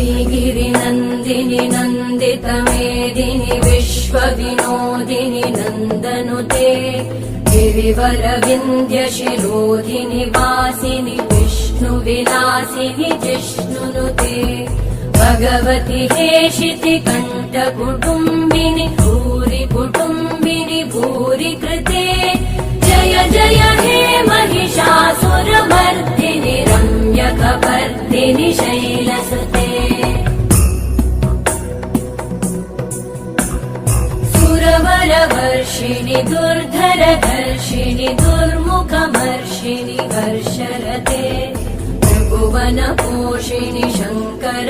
श्रीगिरिनन्दिनि नन्दितमेदिनि विश्वविनोदिनि नन्दनुते गिरिवरविन्ध्यशिरोधिनि वासिनि विष्णुविलासिनि जिष्णुनुते भगवति हेशिति कण्ठकुटुम्बिनि भूरि कुटुम्बिनि भूरि कृते जय जय हे महिषासुरमर्दिनि रम्यकपर्दिनि शैलसुते सुरवरवर्षिणि दुर्धरधर्षिणि दुर्मुखमर्षिणि हर्षरते त्रिभुवनपोषिणि शङ्कर